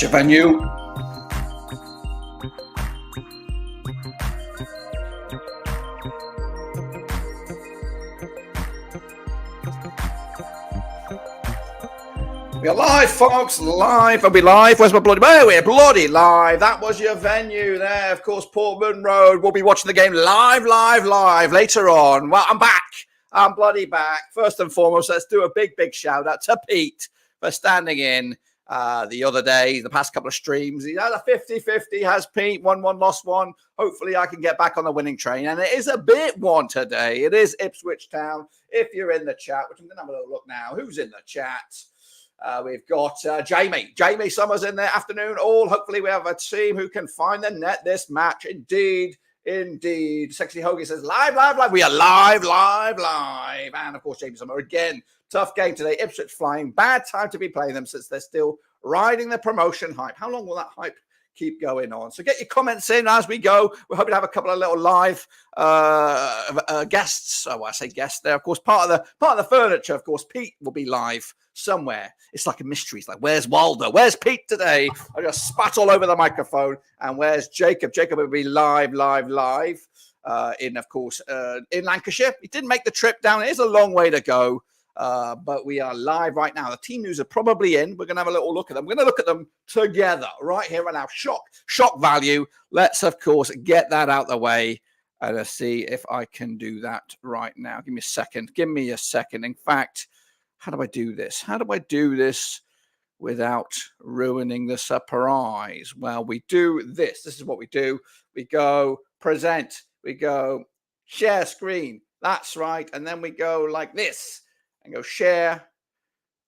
your venue. We're live, folks. Live. Are we live? Where's my bloody... Well, we're bloody live. That was your venue there. Of course, Portman Road. We'll be watching the game live later on. Well, I'm back. I'm bloody back. First and foremost, let's do a big shout out to Pete for standing in the other day, the past couple of streams. He had a 50-50, has Pete. 1-1, lost 1. Hopefully I can get back on the winning train. And it is a bit one today. It is Ipswich Town. If you're in the chat, which I'm going to have a little look now. Who's in the chat? We've got Jamie Summers in the afternoon. Hopefully we have a team who can find the net this match. Indeed. Sexy Hoagie says live. We are live. And of course, Jamie Summer again. Tough game today. Ipswich flying. Bad time to be playing them since they're still riding the promotion hype. How long will that hype keep going on? So get your comments in as we go. We're hoping to have a couple of little live guests. Oh, I say guests there. Of course, part of the furniture. Of course, Pete will be live somewhere. It's like a mystery. It's like, where's Waldo? Where's Pete today? I just spat all over the microphone. And where's Jacob? Jacob will be live in Lancashire. He didn't make the trip down. It is a long way to go. But we are live right now. The team news are probably in. We're going to have a little look at them. We're going to look at them together right here right now. Shock value. Let's, of course, get that out the way. And let's see if I can do that right now. Give me a second. In fact, how do I do this? How do I do this without ruining the surprise? Well, we do this. This is what we do. We go present. We go share screen. That's right. And then we go like this and go share.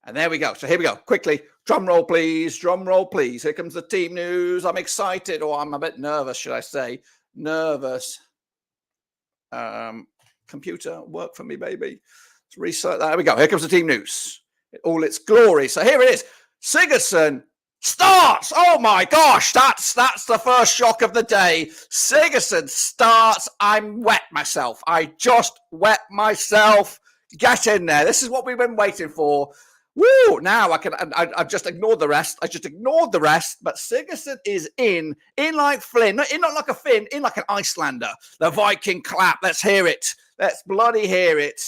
And there we go. So here we go. Quickly. Drum roll, please. Drum roll, please. Here comes the team news. I'm excited, or I'm a bit nervous, should I say. Nervous. Computer, work for me, baby. Let's reset that. There we go. Here comes the team news. All its glory. So here it is. Sigurdsson starts. Oh my gosh. That's the first shock of the day. Sigurdsson starts. I'm wet myself. I just wet myself. Get in there. This is what we've been waiting for. Woo! Now I've just ignored the rest. But Sigurdsson is in like Flynn. Not like a Finn, in like an Icelander. The Viking clap. Let's hear it. Let's bloody hear it.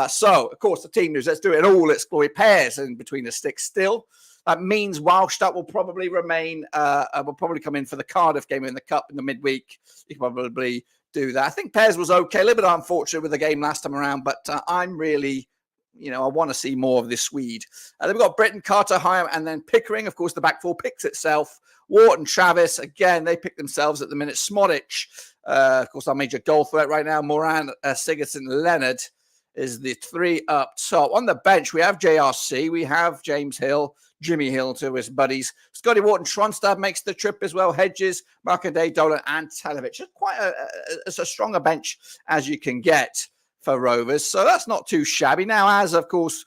So, of course, the team news. Let's do it in all its glory. Pairs in between the sticks still. That means Wildstadt will probably remain, will probably come in for the Cardiff game in the Cup in the midweek. You can probably do that. I think Pairs was okay. A little bit unfortunate with the game last time around, but I'm really, I want to see more of this Swede. Then we've got Britton, Carter, Hyam, and then Pickering. Of course, the back four picks itself. Wharton, Travis, again, they pick themselves at the minute. Smodic, of course, our major goal threat right now. Moran, Sigurdsson, Leonard is the three up top. On the bench, we have JRC, we have James Hill, Jimmy Hill to his buddies. Scotty Wharton, Tronstad makes the trip as well. Hedges, Markanday, Dolan, and Televic. It's quite a stronger bench as you can get for Rovers. So that's not too shabby. Now, as of course,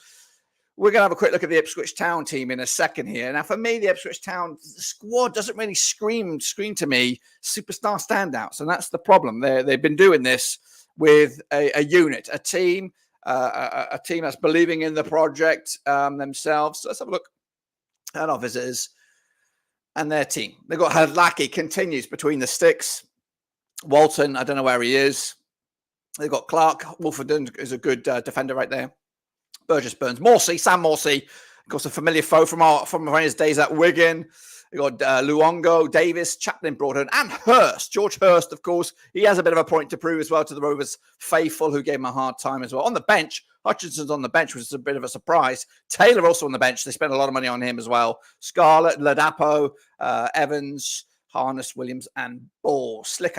we're going to have a quick look at the Ipswich Town team in a second here. Now, for me, the Ipswich Town squad doesn't really scream to me superstar standouts. And that's the problem. They've been doing this with a unit, a team that's believing in the project themselves. So let's have a look at our visitors and their team. They've got Hadlaki, continues between the sticks. Walton, I don't know where he is. They've got Clark. Wolfenden is a good defender right there. Burgess Burns. Sam Morsey, of course, a familiar foe from his days at Wigan. We've got Luongo, Davis, Chaplin, Broadhurst, and Hurst. George Hurst, of course, he has a bit of a point to prove as well to the Rovers faithful, who gave him a hard time as well. On the bench, Hutchinson's on the bench, which is a bit of a surprise. Taylor also on the bench. They spent a lot of money on him as well. Scarlett, Ladapo, Evans, Harness, Williams, and Ball. Slick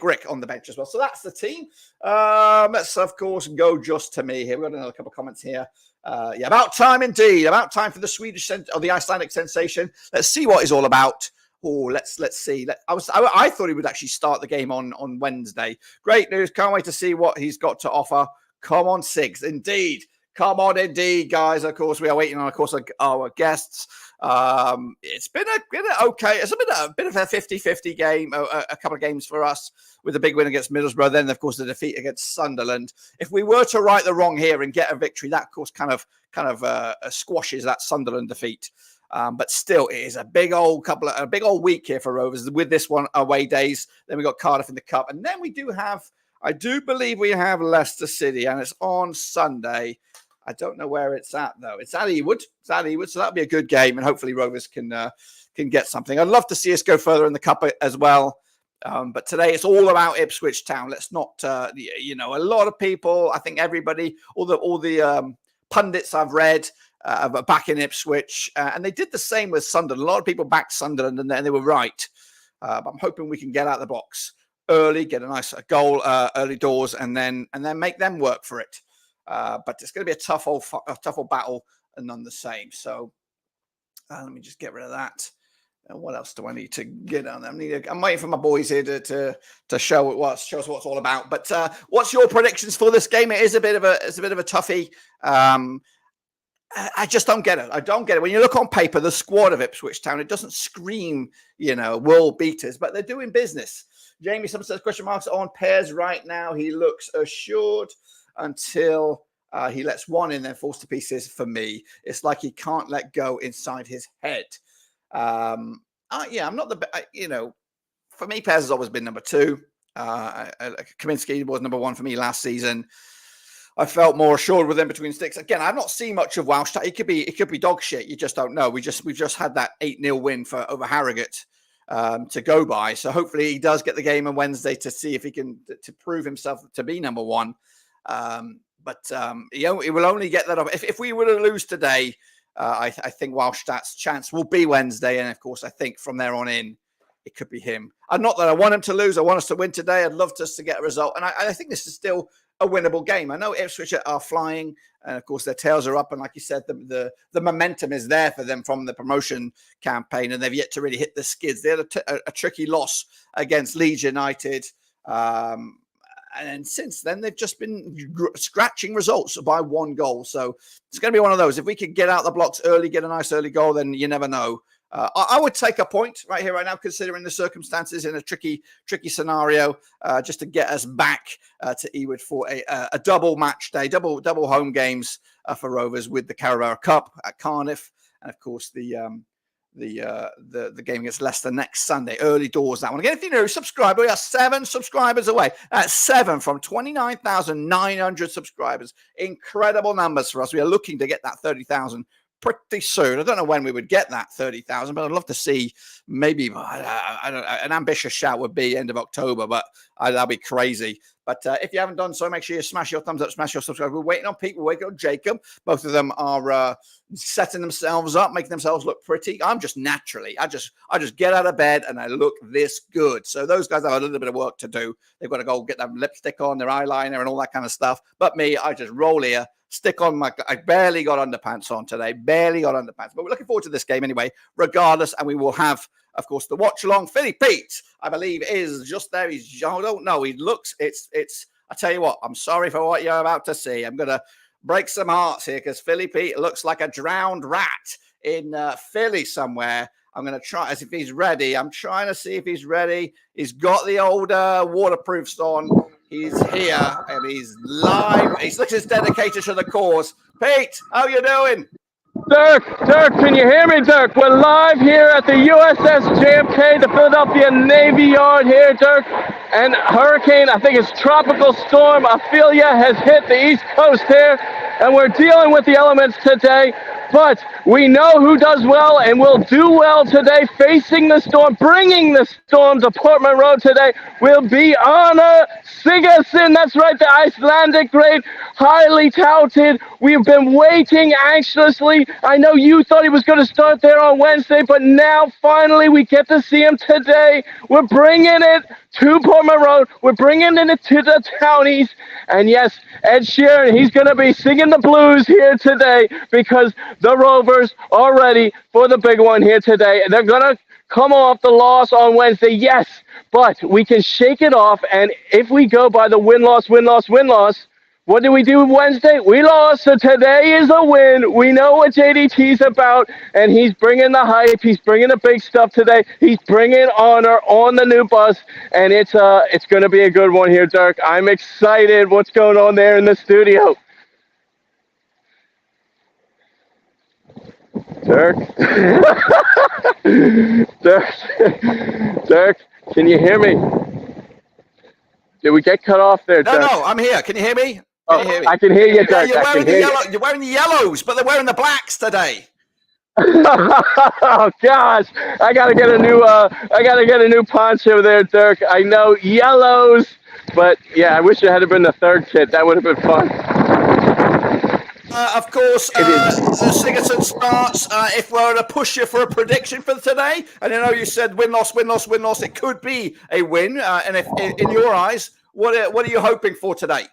Rick on the bench as well. So that's the team. Let's, of course, go just to me here. We've got another couple of comments here. About time indeed. About time for the Swedish or the Icelandic sensation. Let's see what he's all about. Oh, let's see. I thought he would actually start the game on Wednesday. Great news. Can't wait to see what he's got to offer. Come on, Sigs. Indeed. Come on, indeed, guys. Of course, we are waiting on, of course, our guests. It's been okay. It's a bit of a 50-50 game, a couple of games for us with the big win against Middlesbrough. Then, of course, the defeat against Sunderland. If we were to right the wrong here and get a victory, that, of course, kind of squashes that Sunderland defeat. But still, it is a big old week here for Rovers with this one away days. Then we got Cardiff in the Cup, and then we do have, I do believe we have Leicester City, and it's on Sunday. I don't know where it's at though. It's at Ewood. So that'll be a good game, and hopefully Rovers can get something. I'd love to see us go further in the Cup as well. But today it's all about Ipswich Town. Let's not, a lot of people, I think everybody, all the pundits I've read back in Ipswich, and they did the same with Sunderland. A lot of people backed Sunderland, and they were right. But I'm hoping we can get out of the box early, get a nice goal early doors, and then make them work for it. But it's going to be a tough old battle, and none the same. So let me just get rid of that. And what else do I need to get on? I'm waiting for my boys here to show us what it's all about. But what's your predictions for this game? It is a bit of a toughie. I just don't get it. I don't get it. When you look on paper, the squad of Ipswich Town, it doesn't scream, world beaters, but they're doing business. Jamie, someone says question marks on Pears right now. He looks assured until he lets one in, then falls to pieces. For me, it's like he can't let go inside his head. I'm not for me, Pears has always been number 2. Kaminsky was number 1 for me last season. I felt more assured with him between sticks. Again, I've not seen much of Welsh. It could be dog shit. You just don't know. We've just had that 8-0 win over Harrogate to go by. So hopefully he does get the game on Wednesday to see if he can to prove himself to be number 1. But he will only get that up if we were to lose today. I think Welsh's chance will be Wednesday, and of course, I think from there on in, it could be him. And not that I want him to lose; I want us to win today. I'd love us to get a result, and I think this is still a winnable game. I know Ipswich are flying, and of course their tails are up, and like you said, the momentum is there for them from the promotion campaign, and they've yet to really hit the skids. They had a tricky loss against Leeds United. And since then, they've just been scratching results by 1 goal. So it's going to be one of those. If we could get out the blocks early, get a nice early goal, then you never know. I would take a point right here, right now, considering the circumstances in a tricky scenario, just to get us back to Ewood for a double match day, double home games for Rovers with the Carabao Cup at Cardiff, and of course the game against Leicester next Sunday, early doors. That one again. If you're new, subscribe. We are 7 subscribers away. That's 7 from 29,900 subscribers. Incredible numbers for us. We are looking to get that 30,000 pretty soon. I don't know when we would get that 30,000, but I'd love to see maybe an ambitious shout would be end of October, but that'd be crazy. But if you haven't done so, make sure you smash your thumbs up, smash your subscribe. We're waiting on Pete, we're waiting on Jacob. Both of them are setting themselves up, making themselves look pretty. I'm just naturally, I just get out of bed and I look this good. So those guys have a little bit of work to do. They've got to go get their lipstick on, their eyeliner and all that kind of stuff. But me, I just roll here, stick on I barely got underpants on today, but we're looking forward to this game anyway, regardless. And we will have, of course, the watch along. Philly Pete, I believe, is just there. I don't know. He looks, I tell you what, I'm sorry for what you're about to see. I'm going to break some hearts here because Philly Pete looks like a drowned rat in Philly somewhere. I'm going to try as if he's ready. I'm trying to see if he's ready. He's got the old waterproofs on. He's here and he's live. He looks as dedicated to the cause. Pete, how you doing? Dirk, can you hear me, Dirk? We're live here at the USS JFK, the Philadelphia Navy Yard here, Dirk. And hurricane, I think it's tropical storm Ophelia, has hit the East Coast here. And we're dealing with the elements today. But we know who does well and will do well today, facing the storm, bringing the storm to Portman Road today will be Arne Sigurdsson. That's right, the Icelandic great, highly touted. We've been waiting anxiously. I know you thought he was going to start there on Wednesday, but now finally we get to see him today. We're bringing it to Portman Road. We're bringing it to the townies. And yes, Ed Sheeran, he's going to be singing the blues here today because the Rovers are ready for the big one here today. They're going to come off the loss on Wednesday, yes, but we can shake it off. And if we go by the win-loss, what did we do Wednesday? We lost, so today is a win. We know what JDT's about, and he's bringing the hype. He's bringing the big stuff today. He's bringing honor on the new bus, and it's going to be a good one here, Dirk. I'm excited. What's going on there in the studio? Dirk. Dirk. Dirk, can you hear me? Did we get cut off there, Dirk? No, I'm here. Can you hear me? Can you hear me? I can hear you, Dirk. Yeah, you're wearing the yellows, but they're wearing the blacks today. Oh gosh, I gotta get a new poncho there, Dirk. I know yellows, but yeah, I wish it had been the third kit. That would have been fun. Of course, the Sigerson starts. If we're to push you for a prediction for today, and I know you said win, loss, it could be a win. And if in your eyes, what are you hoping for today?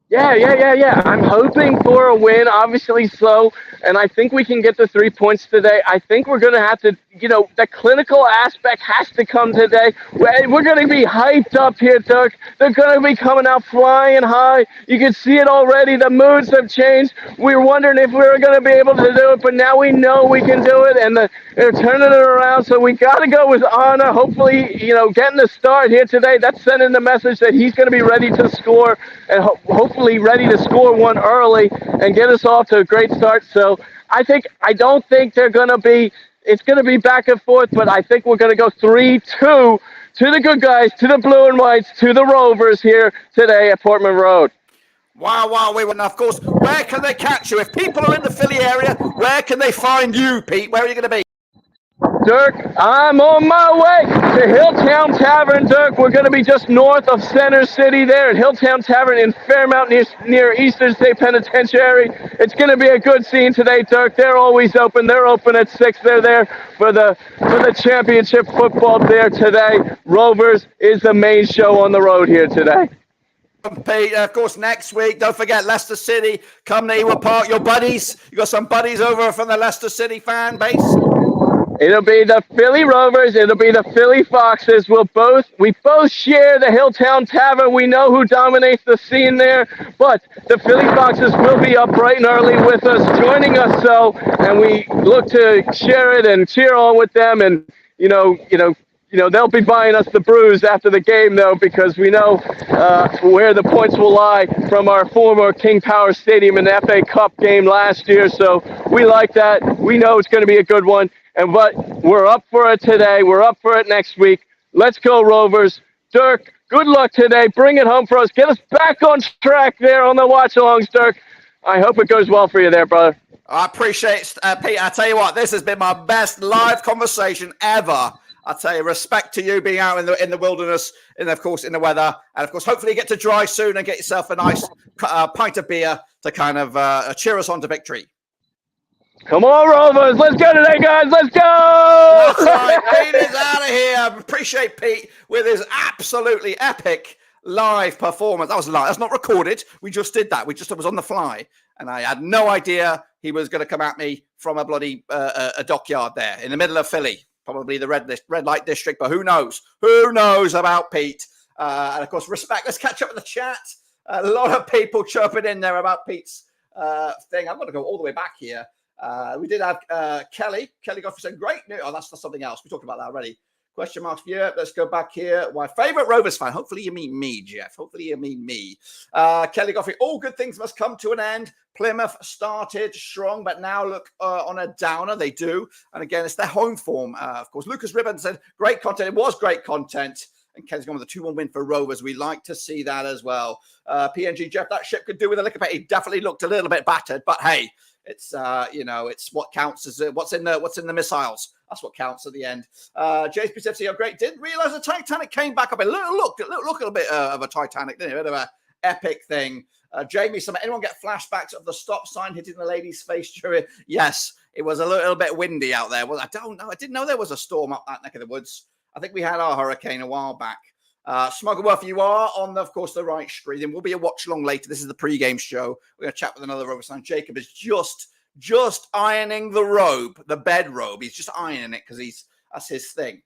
Yeah. I'm hoping for a win, obviously slow, and I think we can get the 3 points today. I think we're going to have to, the clinical aspect has to come today. We're going to be hyped up here, Dirk. They're going to be coming out flying high. You can see it already. The moods have changed. We were wondering if we were going to be able to do it, but now we know we can do it, and they're turning it around, so we got to go with honor. Hopefully, getting the start here today, that's sending the message that he's going to be ready to score, and hopefully ready to score one early and get us off to a great start. So I don't think it's going to be back and forth, but I think we're going to go 3-2 to the good guys, to the blue and whites, to the Rovers here today at Portman Road. Wow. And of course, where can they catch you? If people are in the Philly area, where can they find you, Pete? Where are you going to be? Dirk, I'm on my way to Hilltown Tavern, Dirk. We're going to be just north of Center City there at Hilltown Tavern in Fairmount near Eastern State Penitentiary. It's going to be a good scene today, Dirk. They're always open. They're open at 6. They're there for the championship football there today. Rovers is the main show on the road here today. Pete, of course, next week, don't forget Leicester City. Come to Ewood Park, your buddies. You got some buddies over from the Leicester City fan base? It'll be the Philly Rovers. It'll be the Philly Foxes. We both share the Hilltown Tavern. We know who dominates the scene there, but the Philly Foxes will be up bright and early with us, joining us. So, and we look to share it and cheer on with them. And they'll be buying us the brews after the game, though, because we know where the points will lie from our former King Power Stadium in the FA Cup game last year. So we like that. We know it's going to be a good one. But we're up for it today. We're up for it next week. Let's go, Rovers. Dirk, good luck today. Bring it home for us. Get us back on track there on the watch-alongs, Dirk. I hope it goes well for you there, brother. I appreciate it, Pete. I tell you what, this has been my best live conversation ever. I tell you, respect to you being out in the wilderness, and of course in the weather, and of course hopefully you get to dry soon and get yourself a nice pint of beer to kind of cheer us on to victory. Come on, Rovers. Let's go today, guys. Let's go. That's right. Pete is out of here. I appreciate Pete with his absolutely epic live performance. That was live. That's not recorded. We just did that. It was on the fly. And I had no idea he was going to come at me from a bloody a dockyard there in the middle of Philly. Probably the red light district, but who knows? Who knows about Pete? And of course, respect. Let's catch up with the chat. A lot of people chirping in there about Pete's thing. I'm going to go all the way back here. We did have Kelly Godfrey said, great news. Oh, that's something else. We talked about that already. Question marks for you. Let's go back here. My favorite Rovers fan. Hopefully you mean me, Jeff. Hopefully you mean me. Kelly Godfrey, all good things must come to an end. Plymouth started strong, but now look on a downer. They do. And again, it's their home form. Of course, Lucas Ribbon said, great content. It was great content. And Ken's gone with a 2-1 win for Rovers. We like to see that as well. PNG Jeff, that ship could do with a lick of it. He definitely looked a little bit battered, but hey, it's it's what counts as what's in the missiles. That's what counts at the end. JSPCFC, great. Didn't realize the Titanic came back up. It looked a little bit of a Titanic, didn't it? A bit of an epic thing. Jamie, anyone get flashbacks of the stop sign hitting the lady's face during? Yes, it was a little bit windy out there. Well, I don't know. I didn't know there was a storm up that neck of the woods. I think we had our hurricane a while back. Smuggleworth, you are on, of course, the right street. There will be a watch along later. This is the pre-game show. We're going to chat with another Rovers fan. Jacob is just ironing the robe, the bed robe. He's just ironing it because that's his thing.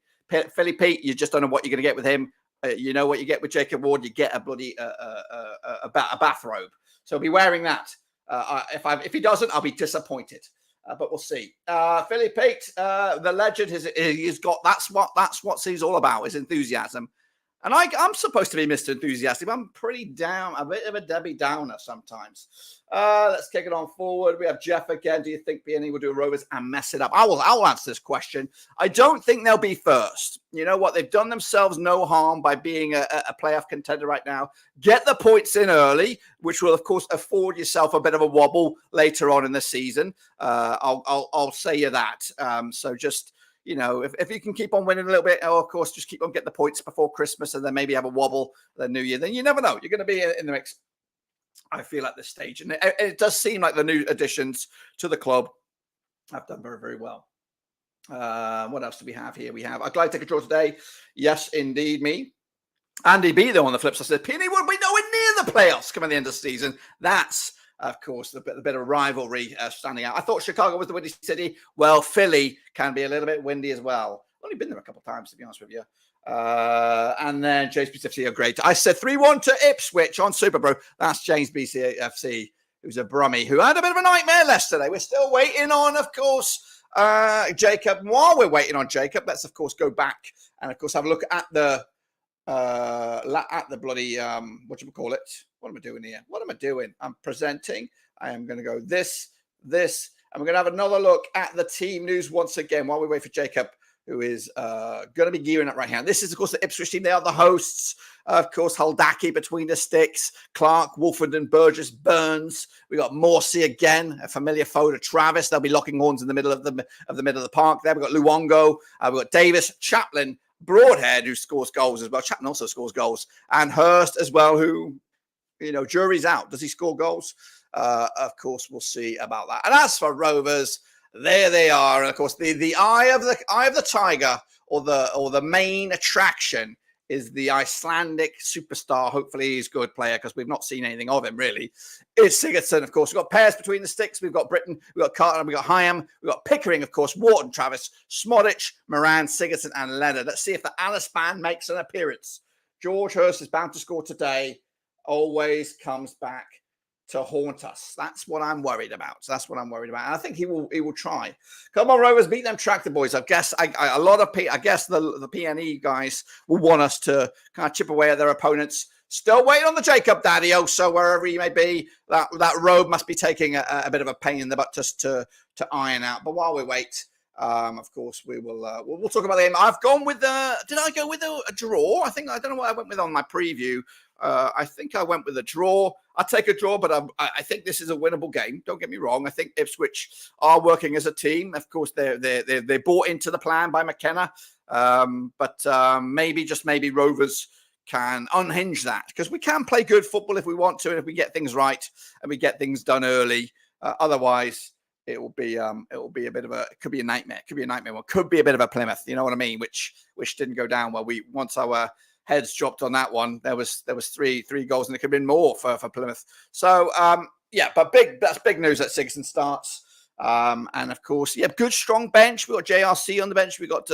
Philly Pete, you just don't know what you're going to get with him. You know what you get with Jacob Ward. You get a bloody a bathrobe. So he'll be wearing that. If he doesn't, I'll be disappointed. But we'll see. Philly Pete, the legend, he's got. That's what he's all about. His enthusiasm. And I'm supposed to be Mr. Enthusiastic, but I'm pretty down, a bit of a Debbie Downer sometimes. Let's kick it on forward. We have Jeff again. Do you think PNE will do a Rovers and mess it up? I will answer this question. I don't think they'll be first. You know what? They've done themselves no harm by being a playoff contender right now. Get the points in early, which will, of course, afford yourself a bit of a wobble later on in the season. I'll say you that. So just, you know, if you can keep on winning a little bit, or of course, just keep on getting the points before Christmas and then maybe have a wobble the new year, then you never know. You're going to be in the mix, I feel, at this stage. And it does seem like the new additions to the club have done very, very well. What else do we have here? I'd like to take a draw today. Yes, indeed, me. Andy B, though, on the flip side, said, PNE would be nowhere near the playoffs coming at the end of the season. That's, of course, the bit of rivalry standing out. I thought Chicago was the windy city. Well, Philly can be a little bit windy as well. I've only been there a couple of times, to be honest with you. And then James BCFC are great. I said 3-1 to Ipswich on Super Bro. That's James BCFC, who's a Brummie, who had a bit of a nightmare yesterday. We're still waiting on, of course, Jacob. And while we're waiting on Jacob, let's, of course, go back and, of course, have a look at the bloody, whatchamacallit? What am I doing here? What am I doing? I'm presenting. I am going to go this, and we're going to have another look at the team news once again while we wait for Jacob, who is going to be gearing up right now. This is, of course, the Ipswich team. They are the hosts. Of course, Haldaki between the sticks, Clark, Wolford and Burgess, Burns. We got Morsey again, a familiar foe to Travis. They'll be locking horns in the middle of the park there. We've got Luongo. We've got Davis, Chaplin, Broadhead, who scores goals as well. Chaplin also scores goals. And Hurst as well, who, you know, jury's out. Does he score goals? Of course, we'll see about that. And as for Rovers, there they are. And of course, the eye of the tiger, or the main attraction, is the Icelandic superstar. Hopefully he's a good player, because we've not seen anything of him really. It's Sigurdsson, of course. We've got pairs between the sticks. We've got Britton, we've got Carter, we've got Hyam, we've got Pickering, of course, Wharton, Travis, Smodic, Moran, Sigurdsson, and Leonard. Let's see if the Alice band makes an appearance. George Hurst is bound to score today. Always comes back to haunt us. That's what I'm worried about. And I think he will try. Come on, Rovers, beat them tractor boys. I guess the PNE guys will want us to kind of chip away at their opponents. Still waiting on the Jacob Daddy-O, so wherever he may be, that road must be taking a bit of a pain in the butt just to iron out. But while we wait, of course, we'll talk about the game. I've gone with did I go with a draw? I don't know what I went with on my preview. I think I went with a draw. I'll take a draw, but I think this is a winnable game. Don't get me wrong. I think Ipswich are working as a team. Of course, they're bought into the plan by McKenna. But maybe Rovers can unhinge that, because we can play good football if we want to, and if we get things right and we get things done early. Otherwise, it will be a bit of it could be a nightmare. It could be a nightmare. Well, it could be a bit of a Plymouth. You know what I mean? Which didn't go down well. Once our heads dropped on that one, there was three goals, and it could have been more for Plymouth. So but that's big news that Sigurdsson starts. And of course, good strong bench. We've got JRC on the bench. We've got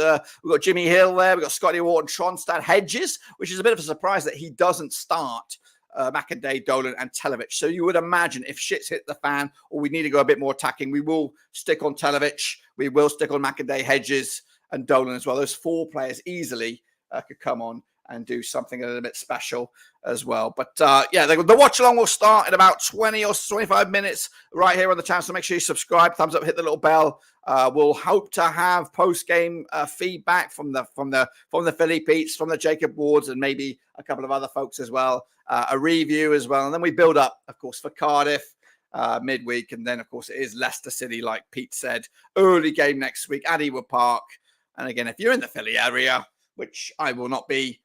Jimmy Hill there. We've got Scotty Wharton, Tronstad, Hedges, which is a bit of a surprise that he doesn't start McInday, Dolan, and Televic. So you would imagine if shit's hit the fan, or we need to go a bit more attacking, we will stick on Televic. We will stick on McInday, Hedges, and Dolan as well. Those four players easily could come on and do something a little bit special as well. But the watch along will start in about 20 or 25 minutes right here on the channel. So make sure you subscribe, thumbs up, hit the little bell. We'll hope to have post-game feedback from the Philly Petes, from the Jacob Wards, and maybe a couple of other folks as well. A review as well. And then we build up, of course, for Cardiff midweek. And then, of course, it is Leicester City, like Pete said. Early game next week at Ewood Park. And again, if you're in the Philly area, which I will not be,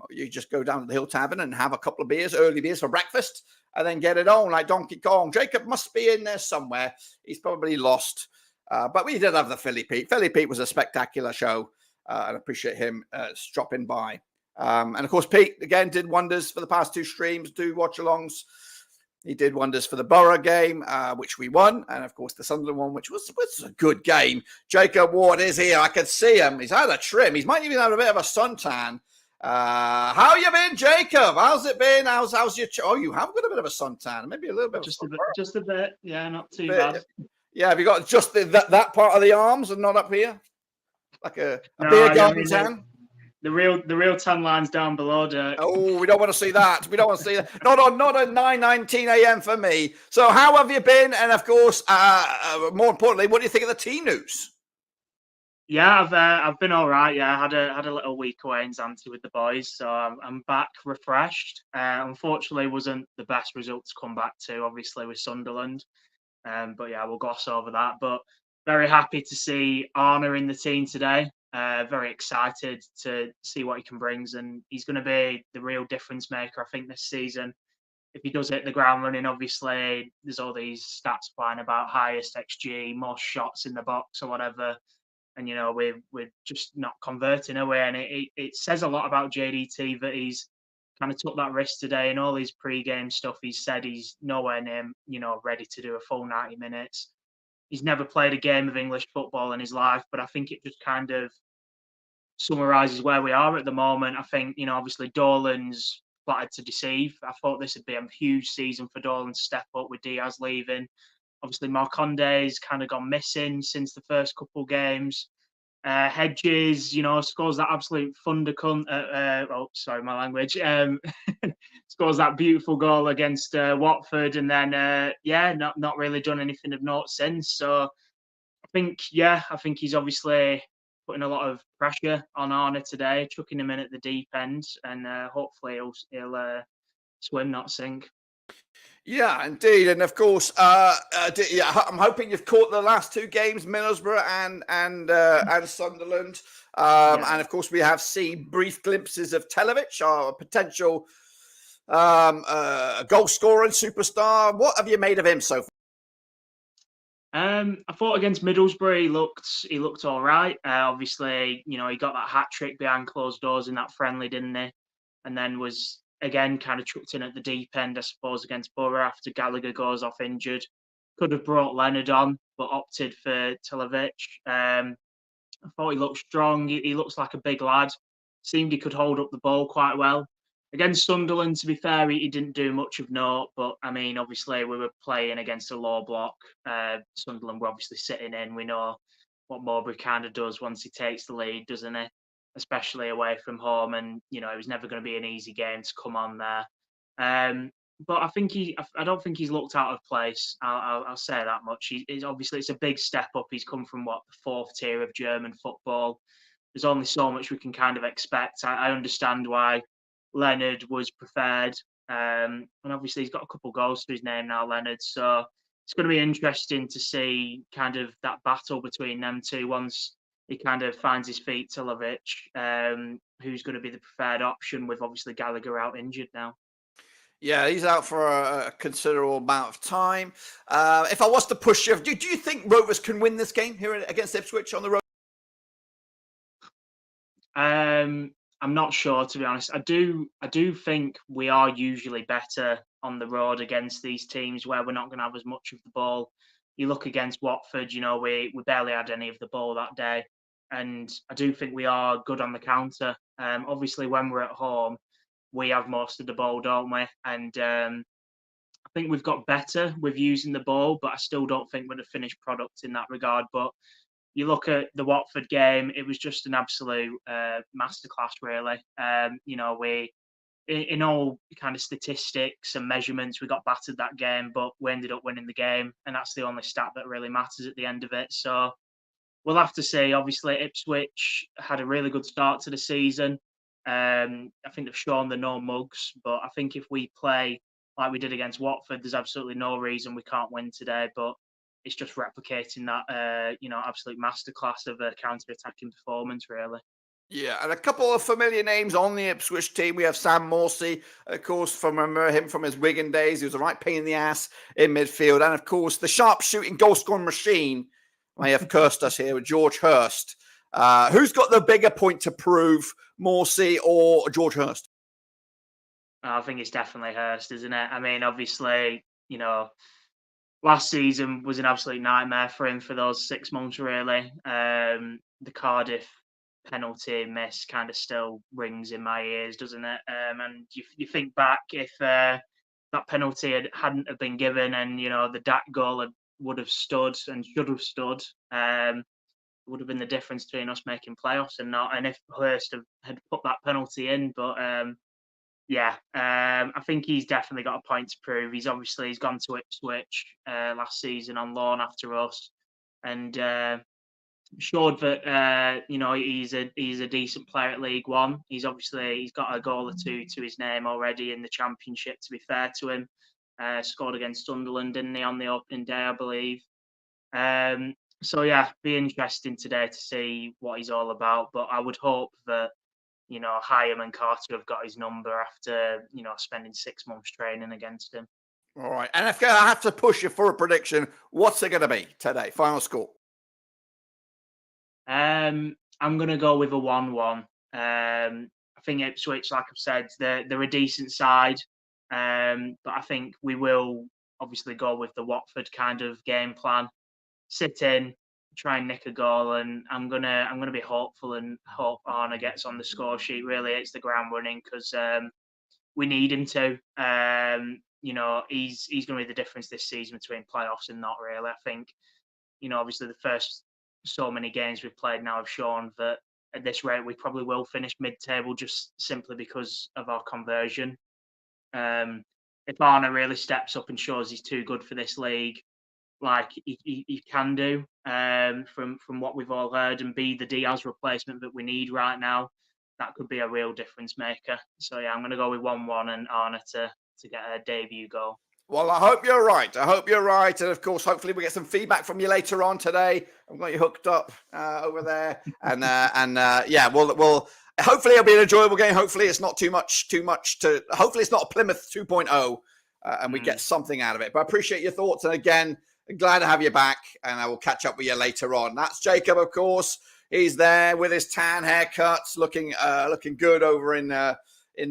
you just go down to the Hill Tavern and have a couple of early beers for breakfast, and then get it on like Donkey Kong. Jacob must be in there somewhere. He's probably lost. But we did have the Philly Pete. Philly Pete was a spectacular show, and I appreciate him dropping by. And of course, Pete, again, did wonders for the past two streams, do watch-alongs. He did wonders for the Borough game, which we won. And of course, the Sunderland one, which was a good game. Jacob Ward is here. I can see him. He's had a trim. He might even have a bit of a suntan. How you been, Jacob? How's it been? How's your? You have got a bit of a suntan, maybe a little bit. Just a bit. Yeah, not too bad. Yeah, have you got just that part of the arms and not up here, like a beer garden tan? the real tan line's down below, Dirk. Oh, we don't want to see that. We don't want to see that. Not at 9:19 a.m. for me. So, how have you been? And of course, more importantly, what do you think of the team news? Yeah, I've been all right. Yeah, I had a little week away in Zante with the boys, so I'm back refreshed. Unfortunately, wasn't the best result to come back to, obviously with Sunderland. But yeah, we'll gloss over that. But very happy to see Arna in the team today. Very excited to see what he can bring, and he's going to be the real difference maker, I think, this season. If he does hit the ground running, obviously there's all these stats flying about highest XG, most shots in the box or whatever, and we're just not converting away, and it says a lot about JDT that he's kind of took that risk today. And all his pre-game stuff, he's said he's nowhere near ready to do a full 90 minutes. He's never played a game of English football in his life, but I think it just kind of summarises where we are at the moment. I think obviously Dolan's flattered to deceive. I thought this would be a huge season for Dolan to step up with Diaz leaving. Obviously, Marconde's kind of gone missing since the first couple games. Hedges, scores that absolute thunder cunt. Sorry, my language. Scores that beautiful goal against Watford, and then not really done anything of note since. So I think he's obviously putting a lot of pressure on Arna today, chucking him in at the deep end, and hopefully he'll swim, not sink. Yeah, indeed, and of course, I'm hoping you've caught the last two games, Middlesbrough and Sunderland, and of course we have seen brief glimpses of Televic, our potential goal scorer and superstar. What have you made of him so far? I thought against Middlesbrough he looked all right. Obviously, he got that hat trick behind closed doors in that friendly, didn't he? And then was again kind of chucked in at the deep end, I suppose, against Borough after Gallagher goes off injured. Could have brought Leonard on, but opted for Televic. I thought he looked strong. He looks like a big lad. Seemed he could hold up the ball quite well. Against Sunderland, to be fair, he didn't do much of note. But, I mean, obviously, we were playing against a low block. Sunderland were obviously sitting in. We know what Mowbray kind of does once he takes the lead, doesn't he? Especially away from home. And, it was never going to be an easy game to come on there. But I don't think he's looked out of place. I'll say that much. He's obviously, it's a big step up. He's come from the fourth tier of German football. There's only so much we can kind of expect. I understand why Leonard was preferred, and obviously he's got a couple goals to his name now, Leonard. So it's going to be interesting to see kind of that battle between them two once he kind of finds his feet. Televic, who's going to be the preferred option with obviously Gallagher out injured now. Yeah, he's out for a considerable amount of time. If I was to push you, do you think Rovers can win this game here against Ipswich on the road? I'm not sure, to be honest. I do think we are usually better on the road against these teams where we're not going to have as much of the ball. You look against Watford, we barely had any of the ball that day. And I do think we are good on the counter. Obviously, when we're at home, we have most of the ball, don't we? And I think we've got better with using the ball, but I still don't think we're the finished product in that regard. But you look at the Watford game, it was just an absolute masterclass, really. We, in all kind of statistics and measurements, we got battered that game, but we ended up winning the game. And that's the only stat that really matters at the end of it. So we'll have to see. Obviously, Ipswich had a really good start to the season. I think they've shown the no mugs, but I think if we play like we did against Watford, there's absolutely no reason we can't win today. But it's just replicating that, absolute masterclass of a counter-attacking performance, really. Yeah, and a couple of familiar names on the Ipswich team. We have Sam Morsey, of course, remember him from his Wigan days. He was a right pain in the ass in midfield. And, of course, the sharp-shooting goal-scoring machine may have cursed us here with George Hurst. Who's got the bigger point to prove, Morsey or George Hurst? I think it's definitely Hurst, isn't it? I mean, obviously, last season was an absolute nightmare for him for those 6 months, really. The Cardiff penalty miss kind of still rings in my ears, doesn't it? And you think back, if that penalty hadn't have been given and, the Dak goal would have stood and should have stood, would have been the difference between us making playoffs and not. And if Hurst had put that penalty in, but I think he's definitely got a point to prove. He's gone to Ipswich last season on loan after us, and showed that he's a decent player at League One. He's got a goal or two to his name already in the Championship. To be fair to him, scored against Sunderland, didn't he, on the opening day, I believe. Be interesting today to see what he's all about. But I would hope that Hyam and Carter have got his number after spending 6 months training against him. All right, and if I have to push you for a prediction, what's it going to be today? Final score. I'm going to go with a 1-1. I think Ipswich, like I've said, they're a decent side, but I think we will obviously go with the Watford kind of game plan. Sit in, try and nick a goal, and I'm gonna be hopeful and hope Arne gets on the score sheet. Really, it's the ground running because we need him to. He's going to be the difference this season between playoffs and not really. I think, obviously the first so many games we've played now have shown that at this rate we probably will finish mid-table just simply because of our conversion. If Arne really steps up and shows he's too good for this league, like he can do, from what we've all heard, and be the Diaz replacement that we need right now, that could be a real difference maker. So I'm going to go with 1-1 and Arne to get a debut goal. Well, I hope you're right. And of course, hopefully we get some feedback from you later on today. I've got you hooked up over there. And we'll hopefully it'll be an enjoyable game. Hopefully it's not too much hopefully it's not a Plymouth 2.0 and we get something out of it. But I appreciate your thoughts. And again, glad to have you back, and I will catch up with you later on. That's Jacob, of course. He's there with his tan haircuts, looking good over in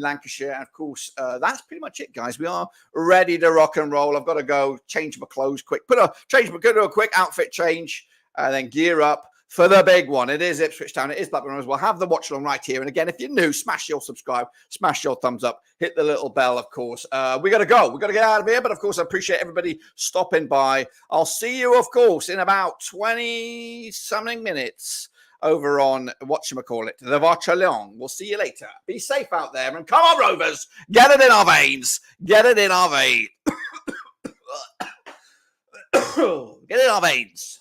Lancashire. And of course, that's pretty much it, guys. We are ready to rock and roll. I've got to go change my clothes quick. Do a quick outfit change, then gear up for the big one. It is Ipswich Town. It is Blackburn Rovers. We'll have the watch along right here. And again, if you're new, smash your subscribe, smash your thumbs up, hit the little bell, of course. We got to go. We got to get out of here. But of course, I appreciate everybody stopping by. I'll see you, of course, in about 20-something minutes over on whatchamacallit, the Varchalon. We'll see you later. Be safe out there. And come on, Rovers. Get it in our veins. Get it in our veins. Get it in our veins.